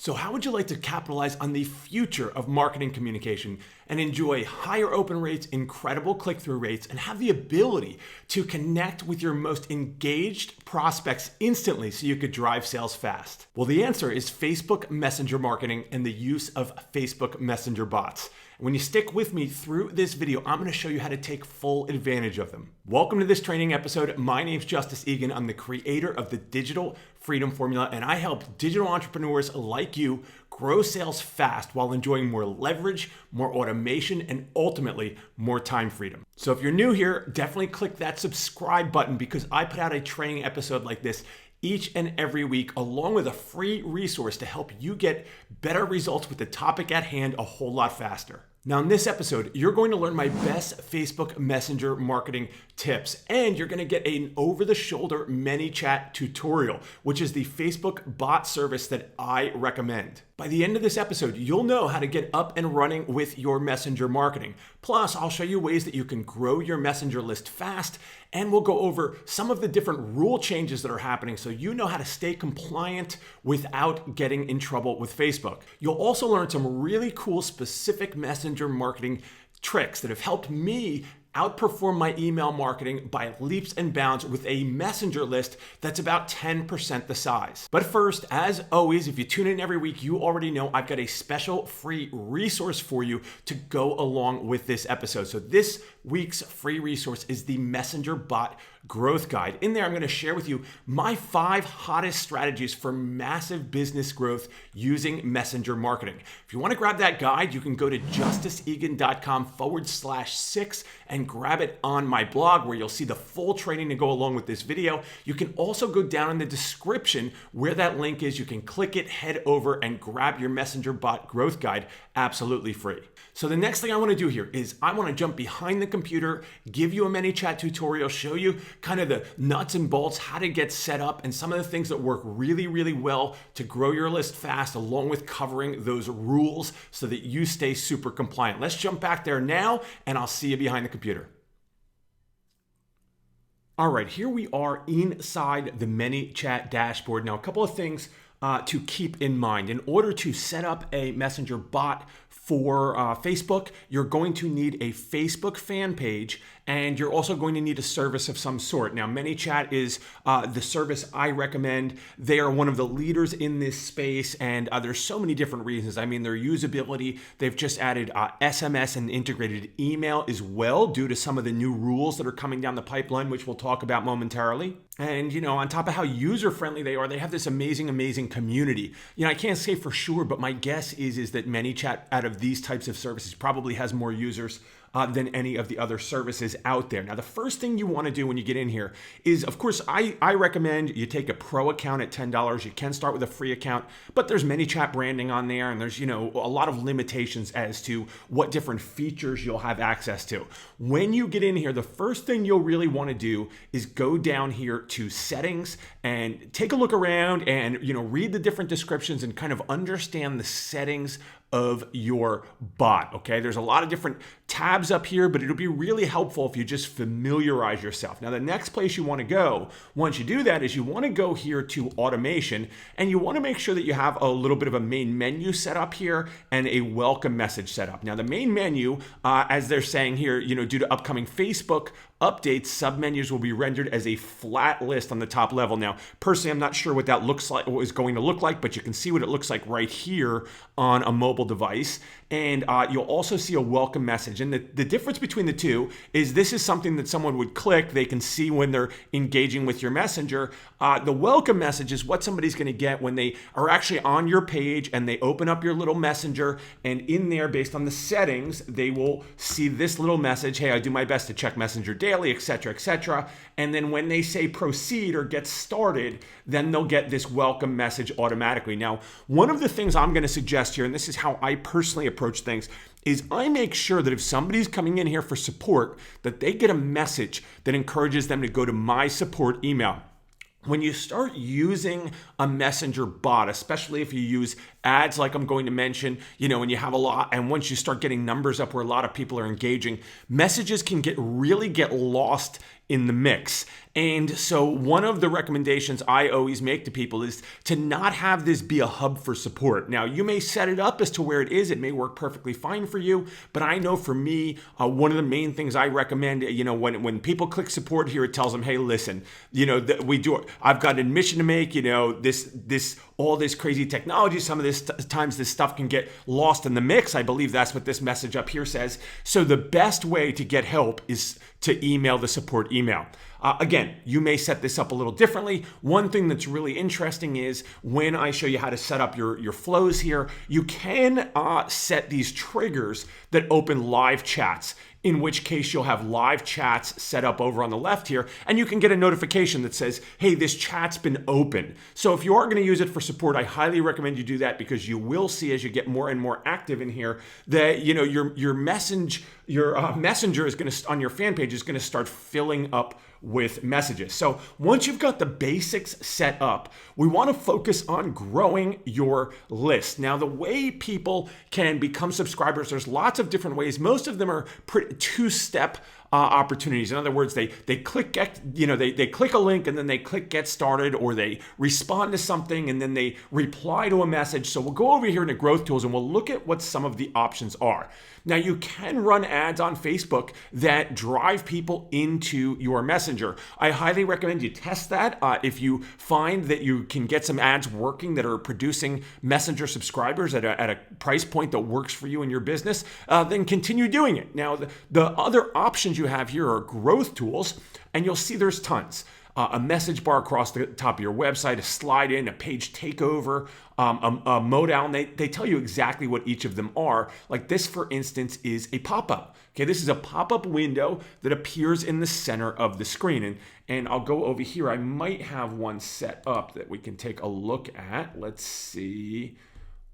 So how would you like to capitalize on the future of marketing communication and enjoy higher open rates, incredible click-through rates, and have the ability to connect with your most engaged prospects instantly so you could drive sales fast? Well, the answer is Facebook Messenger marketing and the use of Facebook Messenger bots. When you stick with me through this video, I'm going to show you how to take full advantage of them. Welcome to this training episode. My name's Justice Eagan. I'm the creator of the Digital Freedom Formula, and I help digital entrepreneurs like you grow sales fast while enjoying more leverage, more automation, and ultimately more time freedom. So if you're new here, definitely click that subscribe button because I put out a training episode like this each and every week, along with a free resource to help you get better results with the topic at hand a whole lot faster. Now, in this episode, you're going to learn my best Facebook Messenger marketing tips, and you're going to get an over-the-shoulder ManyChat tutorial, which is the Facebook bot service that I recommend. By the end of this episode, you'll know how to get up and running with your Messenger marketing. Plus, I'll show you ways that you can grow your Messenger list fast, and we'll go over some of the different rule changes that are happening so you know how to stay compliant without getting in trouble with Facebook. You'll also learn some really cool specific Messenger marketing tricks that have helped me outperform my email marketing by leaps and bounds with a messenger list that's about 10% the size. But first, as always, if you tune in every week, you already know I've got a special free resource for you to go along with this episode. So this week's free resource is the Messenger Bot Growth Guide. In there, I'm going to share with you my 5 hottest strategies for massive business growth using messenger marketing. If you want to grab that guide, you can go to justiceegan.com/6 and grab it on my blog where you'll see the full training to go along with this video. You can also go down in the description where that link is. You can click it, head over, and grab your Messenger Bot Growth Guide absolutely free. So the next thing I want to do here is I want to jump behind the computer, give you a ManyChat tutorial, show you kind of the nuts and bolts, how to get set up, and some of the things that work really, really well to grow your list fast, along with covering those rules so that you stay super compliant. Let's jump back there now, and I'll see you behind the computer. All right, here we are inside the ManyChat dashboard. Now, a couple of things to keep in mind. In order to set up a messenger bot for Facebook, you're going to need a Facebook fan page, and you're also going to need a service of some sort. Now, ManyChat is the service I recommend. They are one of the leaders in this space, and there's so many different reasons. I mean, their usability, they've just added SMS and integrated email as well due to some of the new rules that are coming down the pipeline, which we'll talk about momentarily. And, you know, on top of how user-friendly they are, they have this amazing, amazing community. You know, I can't say for sure, but my guess is that ManyChat, out of these types of services, probably has more users than any of the other services out there. Now, the first thing you want to do when you get in here is, of course, I recommend you take a pro account at $10. You can start with a free account, but there's ManyChat branding on there, and there's, you know, a lot of limitations as to what different features you'll have access to. When you get in here, the first thing you'll really want to do is go down here to settings and take a look around and, you know, read the different descriptions and kind of understand the settings of your bot, okay? There's a lot of different tabs up here, but it'll be really helpful if you just familiarize yourself. Now, the next place you want to go, once you do that, is you want to go here to automation, and you want to make sure that you have a little bit of a main menu set up here and a welcome message set up. Now, the main menu, as they're saying here, you know, due to upcoming Facebook updates, submenus will be rendered as a flat list on the top level. Now, personally, I'm not sure what that looks like, what is going to look like, but you can see what it looks like right here on a mobile device. And you'll also see a welcome message. And the difference between the two is this is something that someone would click. They can see when they're engaging with your messenger. The welcome message is what somebody's going to get when they are actually on your page and they open up your little messenger. And in there, based on the settings, they will see this little message. Hey, I do my best to check Messenger daily, etc., etc. And then when they say proceed or get started, then they'll get this welcome message automatically. Now, one of the things I'm going to suggest here, and this is how I personally approach things, is I make sure that if somebody's coming in here for support, that they get a message that encourages them to go to my support email. When you start using a messenger bot, especially if you use ads like I'm going to mention, you know, and you have a lot, and once you start getting numbers up where a lot of people are engaging, messages can really get lost in the mix. And so one of the recommendations I always make to people is to not have this be a hub for support. Now, you may set it up as to where it is. It may work perfectly fine for you, but I know for me, one of the main things I recommend, when people click support here, it tells them, hey, listen, I've got an admission to make, all this crazy technology. Some of this times this stuff can get lost in the mix. I believe that's what this message up here says. So the best way to get help is to email the support email. Again, you may set this up a little differently. One thing that's really interesting is when I show you how to set up your flows here, you can set these triggers that open live chats, in which case you'll have live chats set up over on the left here, and you can get a notification that says, hey, this chat's been open. So if you are going to use it for support, I highly recommend you do that, because you will see as you get more and more active in here that your messenger is going to, on your fan page, is going to start filling up with messages. So once you've got the basics set up, we want to focus on growing your list. Now, the way people can become subscribers, there's lots of different ways. Most of them are two-step opportunities. In other words, they click they click a link and then they click get started, or they respond to something and then they reply to a message. So we'll go over here into growth tools and we'll look at what some of the options are. Now, you can run ads on Facebook that drive people into your messenger. I highly recommend you test that. If you find that you can get some ads working that are producing messenger subscribers at a price point that works for you and your business, then continue doing it. Now, the other options you have here are growth tools, and you'll see there's tons. A message bar across the top of your website, a slide in, a page takeover, a modal, and they tell you exactly what each of them are. Like this, for instance, is a pop-up. Okay, this is a pop-up window that appears in the center of the screen. And I'll go over here. I might have one set up that we can take a look at. Let's see.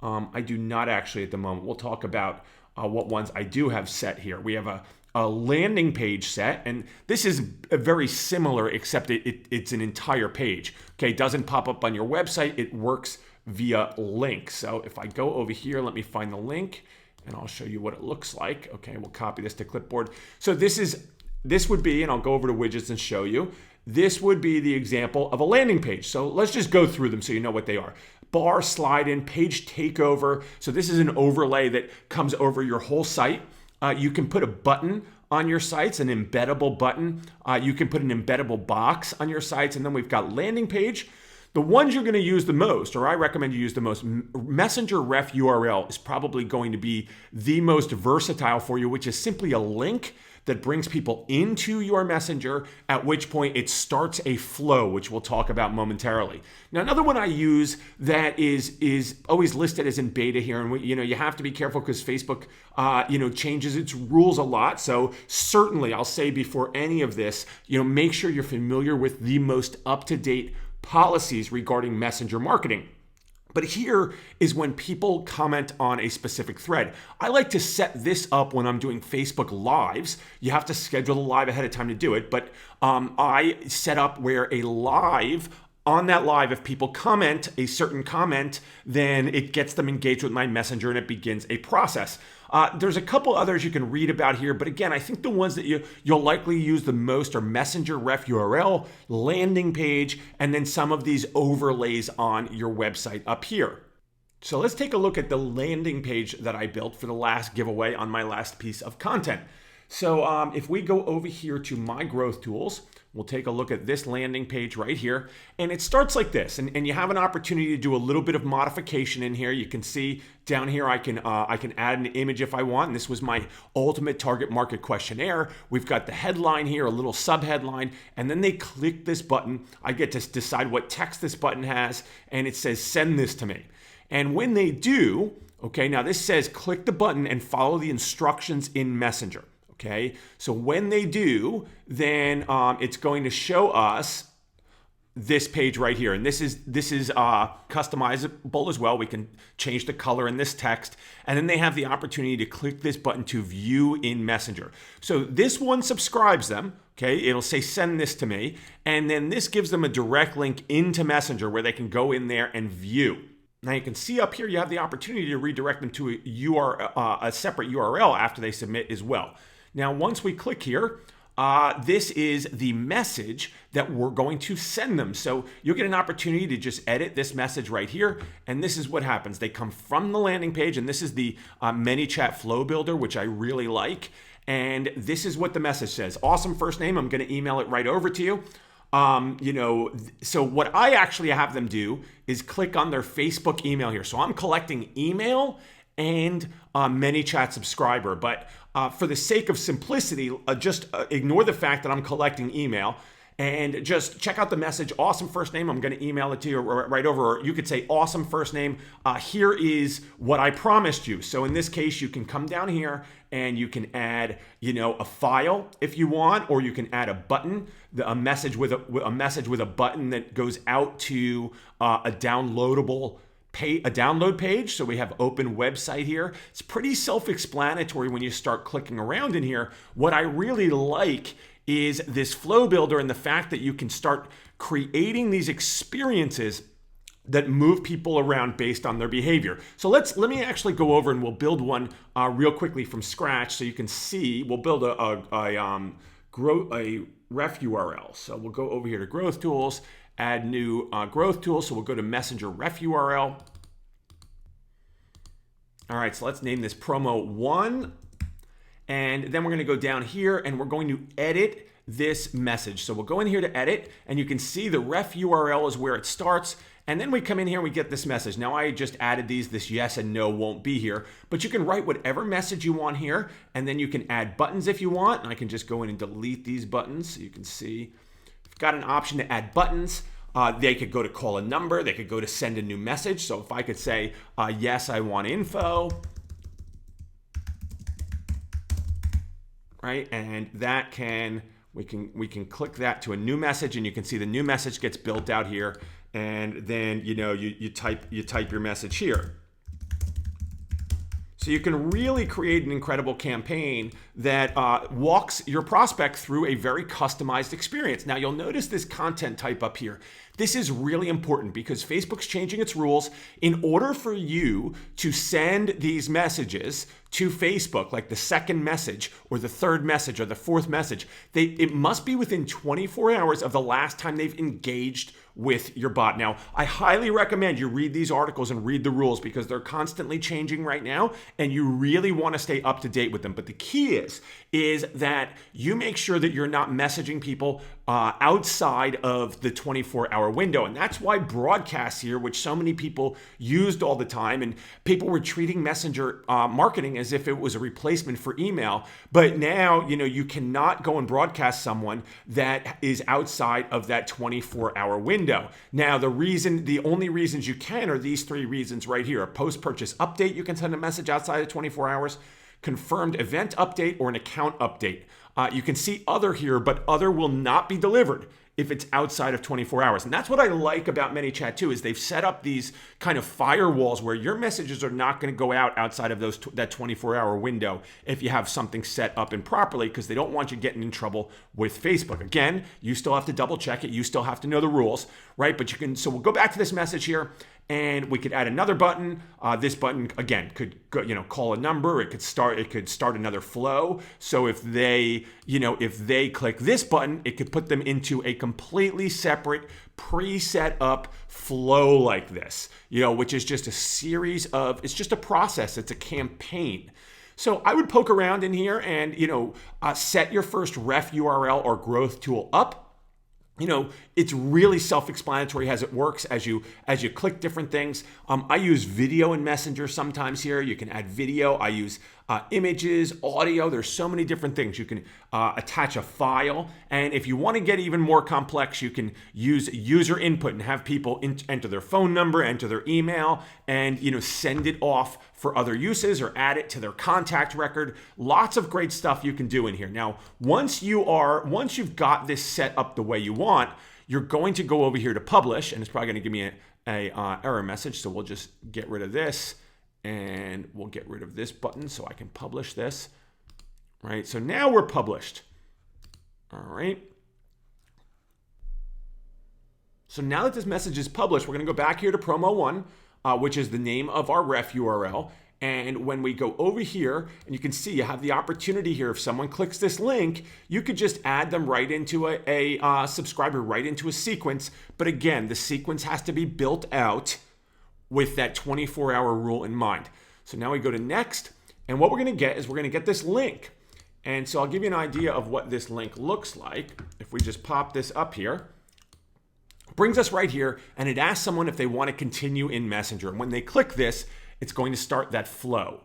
I do not actually at the moment. We'll talk about what ones I do have set here. We have a landing page set, and this is very similar, except it's an entire page. Okay, it doesn't pop up on your website. It works via link. So if I go over here, let me find the link, and I'll show you what it looks like. Okay, we'll copy this to clipboard. So this would be, and I'll go over to widgets and show you, this would be the example of a landing page. So let's just go through them so you know what they are. Bar, slide in, page takeover. So this is an overlay that comes over your whole site. You can put a button on your sites, an embeddable button. You can put an embeddable box on your sites. And then we've got landing page. The ones you're going to use the most, or I recommend you use the most, Messenger Ref URL is probably going to be the most versatile for you, which is simply a link that brings people into your messenger, at which point it starts a flow, which we'll talk about momentarily. Now, another one I use that is always listed as in beta here, and you have to be careful because Facebook changes its rules a lot. So certainly I'll say before any of this, make sure you're familiar with the most up-to-date policies regarding messenger marketing. But here is when people comment on a specific thread. I like to set this up when I'm doing Facebook Lives. You have to schedule a live ahead of time to do it, but I set up where on that live, if people comment a certain comment, then it gets them engaged with my messenger and it begins a process. There's a couple others you can read about here, but again, I think the ones that you'll likely use the most are Messenger Ref URL, landing page, and then some of these overlays on your website up here. So let's take a look at the landing page that I built for the last giveaway on my last piece of content. So if we go over here to my growth tools, we'll take a look at this landing page right here. And it starts like this. And you have an opportunity to do a little bit of modification in here. You can see down here, I can add an image if I want. And this was my ultimate target market questionnaire. We've got the headline here, a little subheadline, and then they click this button. I get to decide what text this button has, and it says, send this to me. And when they do, okay, now this says click the button and follow the instructions in Messenger. Okay, so when they do, then it's going to show us this page right here. And this is customizable as well. We can change the color in this text. And then they have the opportunity to click this button to view in Messenger. So this one subscribes them. Okay, it'll say send this to me. And then this gives them a direct link into Messenger where they can go in there and view. Now you can see up here, you have the opportunity to redirect them to a separate URL after they submit as well. Now, once we click here, this is the message that we're going to send them. So you'll get an opportunity to just edit this message right here. And this is what happens. They come from the landing page, and this is the ManyChat flow builder, which I really like. And this is what the message says. Awesome first name. I'm going to email it right over to you. So what I actually have them do is click on their Facebook email here. So I'm collecting email and ManyChat subscriber. But for the sake of simplicity, just ignore the fact that I'm collecting email and just check out the message. Awesome first name. I'm going to email it to you right over. Or you could say awesome first name. Here is what I promised you. So in this case, you can come down here and you can add, a file if you want, or you can add a button, a message with a button that goes out to a download page. So we have open website here. It's pretty self-explanatory when you start clicking around in here. What I really like is this flow builder and the fact that you can start creating these experiences that move people around based on their behavior. So let me actually go over and we'll build one real quickly from scratch so you can see. We'll build a ref URL. So we'll go over here to growth tools, add new growth tool. So we'll go to messenger ref URL. All right, so let's name this promo 1. And then we're going to go down here and we're going to edit this message. So we'll go in here to edit, and you can see the ref URL is where it starts. And then we come in here and we get this message. Now I just added this yes and no won't be here, but you can write whatever message you want here, and then you can add buttons if you want. And I can just go in and delete these buttons. So you can see I've got an option to add buttons. They could go to call a number. They could go to send a new message. So if I could say, yes, I want info, right? And that we can click that to a new message, and you can see the new message gets built out here. And then you type your message here. So you can really create an incredible campaign that walks your prospect through a very customized experience. Now you'll notice this content type up here. This is really important because Facebook's changing its rules. In order for you to send these messages to Facebook, like the second message or the third message or the fourth message, it must be within 24 hours of the last time they've engaged with your bot. Now, I highly recommend you read these articles and read the rules because they're constantly changing right now, and you really want to stay up to date with them. But the key is that you make sure that you're not messaging people outside of the 24-hour window. And that's why broadcasts here, which so many people used all the time, and people were treating messenger marketing as if it was a replacement for email. But now, you cannot go and broadcast someone that is outside of that 24-hour window. Now, the only reasons you can are these 3 reasons right here. A post-purchase update, you can send a message outside of 24 hours. Confirmed event update or an account update. You can see other here, but other will not be delivered if it's outside of 24 hours. And that's what I like about ManyChat too, is they've set up these kind of firewalls where your messages are not going to go out outside of that 24-hour window if you have something set up improperly, because they don't want you getting in trouble with Facebook. Again, you still have to double check it. You still have to know the rules, right? But so we'll go back to this message here, and we could add another button. This button again could go, call a number. It could start another flow. So if they click this button, it could put them into a completely separate preset up flow like this, which is just a series of, it's just a process. It's a campaign. So I would poke around in here and, set your first ref URL or growth tool up. It's really self-explanatory as it works as you click different things. I use video in Messenger sometimes here. You can add video. I use images, audio. There's so many different things. You can attach a file. And if you want to get even more complex, you can use user input and have people enter their phone number, enter their email, and send it off for other uses or add it to their contact record. Lots of great stuff you can do in here. Now, once you've got this set up the way you want, you're going to go over here to publish, and it's probably going to give me a error message. So we'll just get rid of this, and we'll get rid of this button so I can publish this. Right. So now we're published. All right. So now that this message is published, we're going to go back here to promo 1, which is the name of our ref URL. And when we go over here, and you can see you have the opportunity here, if someone clicks this link, you could just add them right into a subscriber, right into a sequence. But again, the sequence has to be built out with that 24-hour rule in mind. So now we go to next, and what we're gonna get is we're gonna get this link. And so I'll give you an idea of what this link looks like. If we just pop this up here, brings us right here, and it asks someone if they want to continue in Messenger. And when they click this, it's going to start that flow.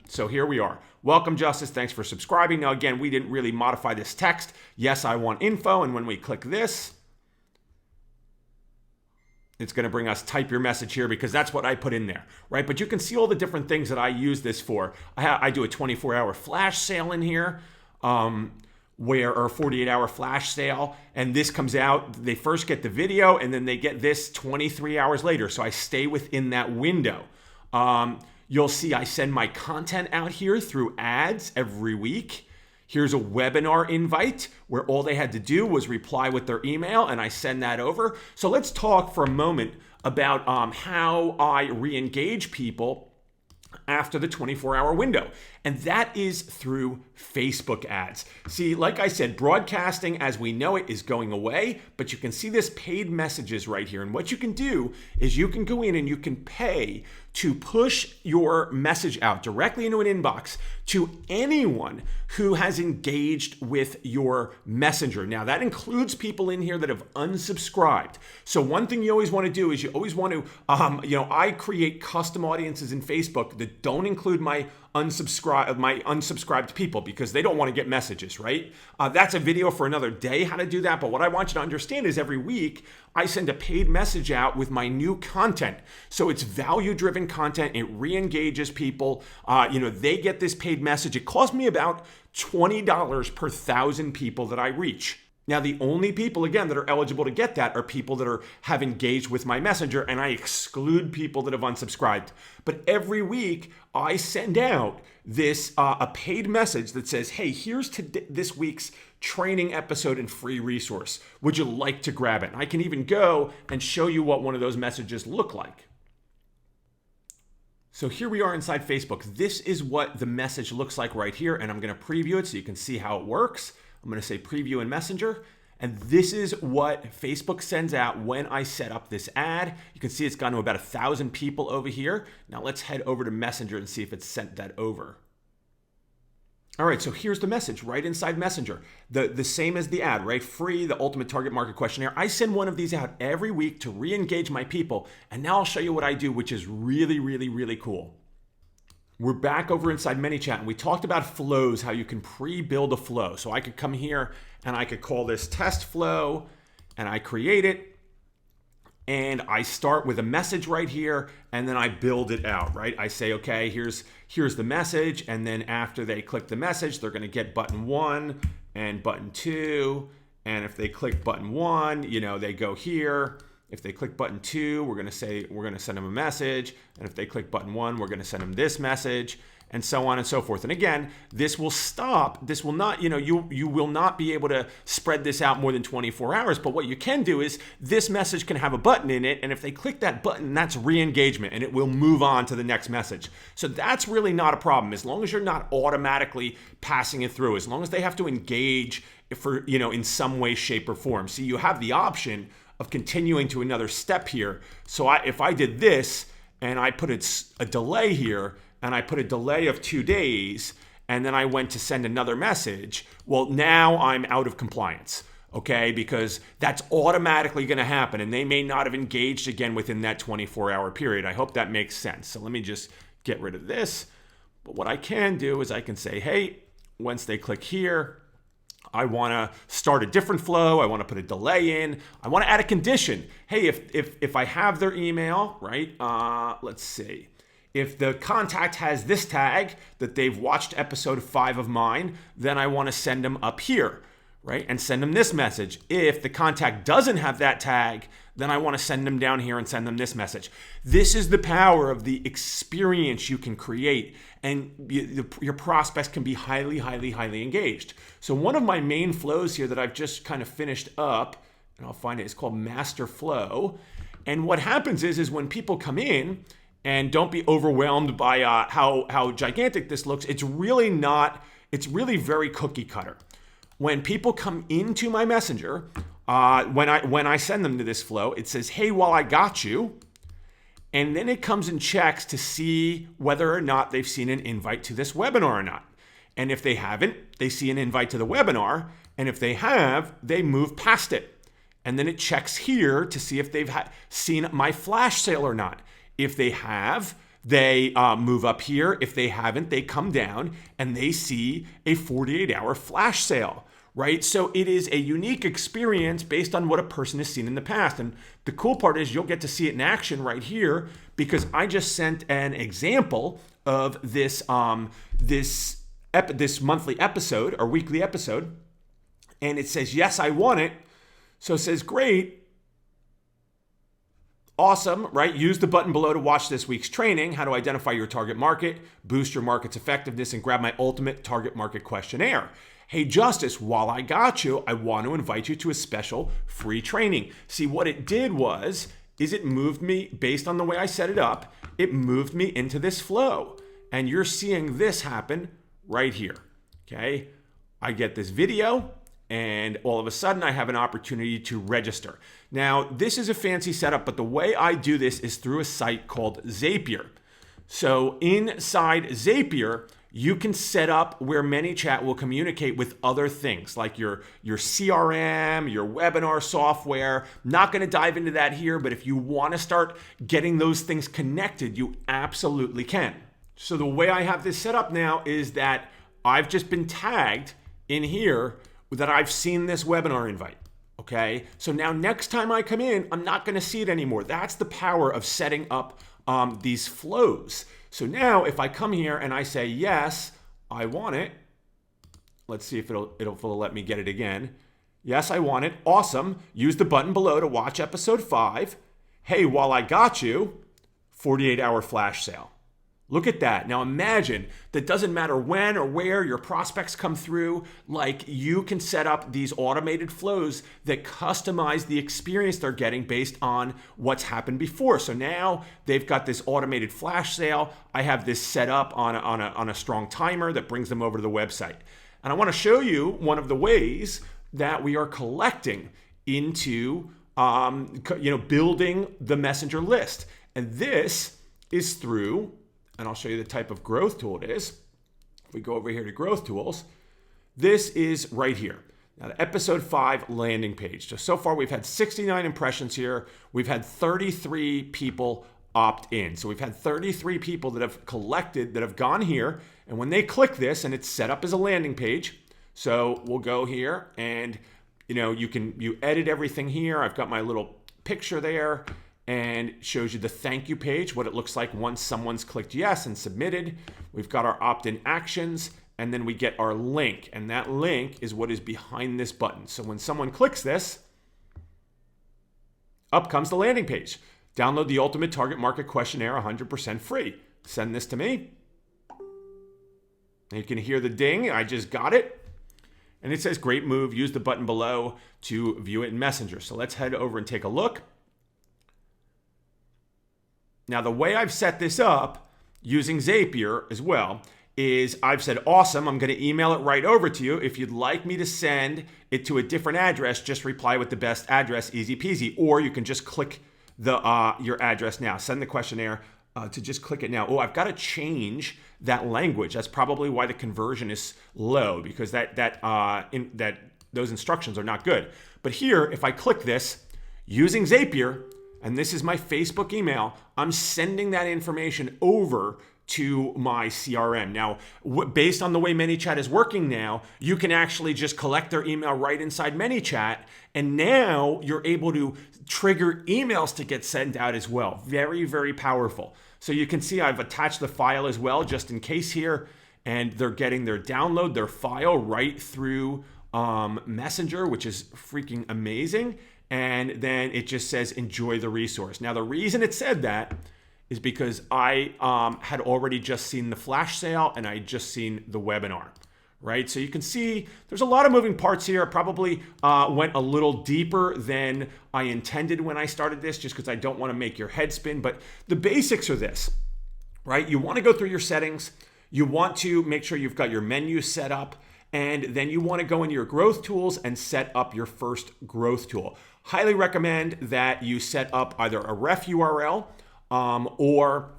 So here we are. Welcome, Justice. Thanks for subscribing. Now, again, we didn't really modify this text. Yes, I want info. And when we click this, it's going to bring us type your message here because that's what I put in there, right? But you can see all the different things that I use this for. I do a 24-hour flash sale in here, or a 48-hour flash sale, and this comes out. They first get the video, and then they get this 23 hours later. So I stay within that window. You'll see I send my content out here through ads every week. Here's a webinar invite where all they had to do was reply with their email, and I send that over. So let's talk for a moment about how I re-engage people after the 24-hour window. And that is through Facebook ads. See, like I said, broadcasting as we know it is going away, but you can see this paid messages right here. And what you can do is you can go in and you can pay to push your message out directly into an inbox to anyone who has engaged with your messenger. Now, that includes people in here that have unsubscribed. So one thing you always want to do is you always want to, I create custom audiences in Facebook that don't include my unsubscribed people because they don't want to get messages, right? That's a video for another day, how to do that. But what I want you to understand is every week I send a paid message out with my new content. So it's value-driven content. It re-engages people. They get this paid message. It costs me about $20 per 1,000 people that I reach. Now, the only people, again, that are eligible to get that are people that have engaged with my messenger, and I exclude people that have unsubscribed. But every week, I send out this a paid message that says, hey, here's this week's training episode and free resource. Would you like to grab it? And I can even go and show you what one of those messages look like. So here we are inside Facebook. This is what the message looks like right here, and I'm going to preview it so you can see how it works. I'm going to say preview in Messenger, and this is what Facebook sends out when I set up this ad. You can see it's gone to about 1,000 people over here. Now let's head over to Messenger and see if it's sent that over. All right, so here's the message right inside Messenger. The same as the ad, right? Free, the ultimate target market questionnaire. I send one of these out every week to re-engage my people, and now I'll show you what I do, which is really, really, really cool. We're back over inside ManyChat, and we talked about flows, how you can pre-build a flow. So I could come here and I could call this test flow, and I create it, and I start with a message right here, and then I build it out, right? I say, okay, here's the message, and then after they click the message, they're gonna get button 1 and button 2, and if they click button 1, they go here. If they click button 2, we're going to send them a message. And if they click button 1, we're going to send them this message, and so on and so forth. And again, this will stop. This will not, you will not be able to spread this out more than 24 hours. But what you can do is this message can have a button in it. And if they click that button, that's re-engagement, and it will move on to the next message. So that's really not a problem. As long as you're not automatically passing it through, as long as they have to engage in some way, shape, or form. See, you have the option of continuing to another step here. So if I did this and I put a delay here, and I put a delay of 2 days, and then I went to send another message, well, now I'm out of compliance, okay? Because that's automatically going to happen, and they may not have engaged again within that 24-hour period. I hope that makes sense. So let me just get rid of this. But what I can do is I can say, hey, once they click here, I want to start a different flow. I want to put a delay in. I want to add a condition. Hey, if I have their email, right? Let's see. If the contact has this tag that they've watched episode 5 of mine, then I want to send them up here, right? And send them this message. If the contact doesn't have that tag, then I want to send them down here and send them this message. This is the power of the experience you can create, and your prospects can be highly, highly, highly engaged. So one of my main flows here that I've just kind of finished up, and I'll find it. It's called Master Flow. And what happens is when people come in, and don't be overwhelmed by how gigantic this looks. It's really not. It's really very cookie cutter. When people come into my messenger, when I send them to this flow, it says, "Hey, while I got you," and then it comes and checks to see whether or not they've seen an invite to this webinar or not. And if they haven't, they see an invite to the webinar, and if they have, they move past it. And then it checks here to see if they've seen my flash sale or not. If they have, they move up here. If they haven't, they come down and they see a 48-hour flash sale, right? So it is a unique experience based on what a person has seen in the past. And the cool part is you'll get to see it in action right here because I just sent an example of this this monthly episode or weekly episode, and it says, "Yes, I want it." So it says, "Great. Awesome," right? Use the button below to watch this week's training, how to identify your target market, boost your market's effectiveness, and grab my ultimate target market questionnaire. Hey, Justice, while I got you, I want to invite you to a special free training. See, what it did is it moved me, based on the way I set it up, it moved me into this flow. And you're seeing this happen right here, okay? I get this video, and all of a sudden I have an opportunity to register. Now, this is a fancy setup, but the way I do this is through a site called Zapier. So inside Zapier, you can set up where ManyChat will communicate with other things like your CRM, your webinar software. Not going to dive into that here, but if you want to start getting those things connected, you absolutely can. So the way I have this set up now is that I've just been tagged in here that I've seen this webinar invite, okay? So now next time I come in, I'm not gonna see it anymore. That's the power of setting up these flows. So now if I come here and I say, "Yes, I want it," let's see if it'll let me get it again. "Yes, I want it." Awesome. Use the button below to watch episode 5. Hey, while I got you, 48-hour flash sale. Look at that. Now imagine that doesn't matter when or where your prospects come through, like you can set up these automated flows that customize the experience they're getting based on what's happened before. So now they've got this automated flash sale. I have this set up on a strong timer that brings them over to the website. And I want to show you one of the ways that we are collecting into building the messenger list. And this is through, and I'll show you the type of growth tool it is. If we go over here to growth tools, this is right here. Now the episode 5 landing page. So far we've had 69 impressions here. We've had 33 people opt in. So we've had 33 people that have collected, that have gone here. And when they click this, and it's set up as a landing page. So we'll go here and you edit everything here. I've got my little picture there. And it shows you the thank you page, what it looks like once someone's clicked yes and submitted. We've got our opt-in actions, and then we get our link. And that link is what is behind this button. So when someone clicks this, up comes the landing page. Download the Ultimate Target Market Questionnaire 100% free. Send this to me. And you can hear the ding. I just got it. And it says, "Great move. Use the button below to view it in Messenger." So let's head over and take a look. Now, the way I've set this up using Zapier as well is I've said, "Awesome, I'm going to email it right over to you. If you'd like me to send it to a different address, just reply with the best address, easy peasy." Or you can just click your address now. Send the questionnaire to just click it now. Oh, I've got to change that language. That's probably why the conversion is low, because those instructions are not good. But here, if I click this using Zapier, and this is my Facebook email, I'm sending that information over to my CRM. Now, based on the way ManyChat is working now, you can actually just collect their email right inside ManyChat, and now you're able to trigger emails to get sent out as well. Very, very powerful. So you can see I've attached the file as well, just in case here, and they're getting their download, their file right through Messenger, which is freaking amazing. And then it just says, "Enjoy the resource." Now, the reason it said that is because I had already just seen the flash sale and I had just seen the webinar, right? So you can see there's a lot of moving parts here. I probably went a little deeper than I intended when I started this, just because I don't want to make your head spin. But the basics are this, right? You want to go through your settings. You want to make sure you've got your menu set up. And then you want to go into your growth tools and set up your first growth tool. Highly recommend that you set up either a ref URL or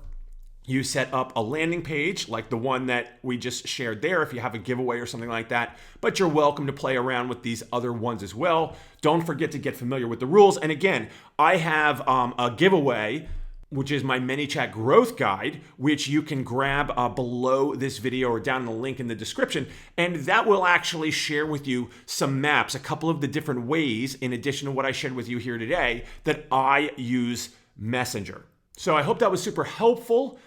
you set up a landing page like the one that we just shared there if you have a giveaway or something like that. But you're welcome to play around with these other ones as well. Don't forget to get familiar with the rules. And again, I have a giveaway, which is my ManyChat growth guide, which you can grab below this video or down in the link in the description. And that will actually share with you some maps, a couple of the different ways, in addition to what I shared with you here today, that I use Messenger. So I hope that was super helpful.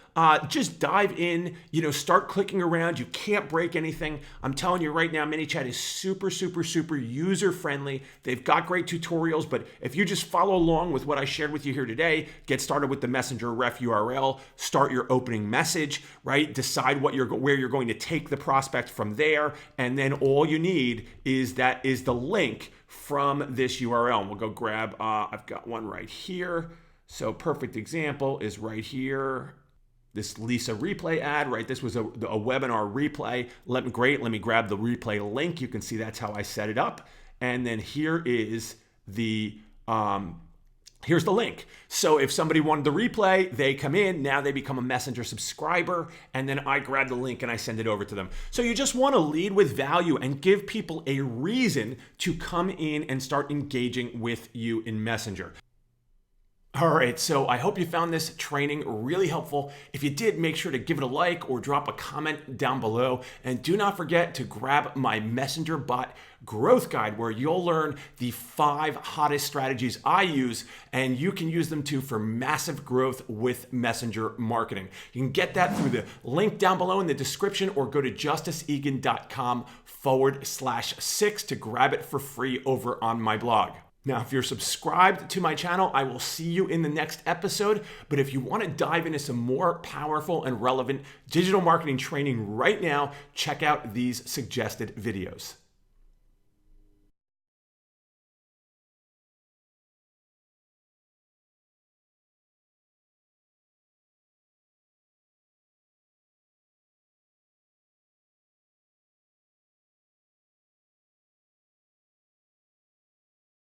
Just dive in, start clicking around. You can't break anything. I'm telling you right now, ManyChat is super, super, super user-friendly. They've got great tutorials, but if you just follow along with what I shared with you here today, get started with the Messenger ref URL, start your opening message, right? Decide where you're going to take the prospect from there, and then all you need is the link from this URL. And we'll go grab, I've got one right here. So perfect example is right here. This Lisa replay ad, right? This was a webinar replay. Let me grab the replay link. You can see that's how I set it up. And then here is here's the link. So if somebody wanted the replay, they come in, now they become a Messenger subscriber, and then I grab the link and I send it over to them. So you just want to lead with value and give people a reason to come in and start engaging with you in Messenger. All right, so I hope you found this training really helpful. If you did, make sure to give it a like or drop a comment down below. And do not forget to grab my Messenger bot growth guide, where you'll learn the 5 hottest strategies I use, and you can use them too for massive growth with Messenger marketing. You can get that through the link down below in the description, or go to justiceegan.com/6 to grab it for free over on my blog. Now, if you're subscribed to my channel, I will see you in the next episode. But if you want to dive into some more powerful and relevant digital marketing training right now, check out these suggested videos.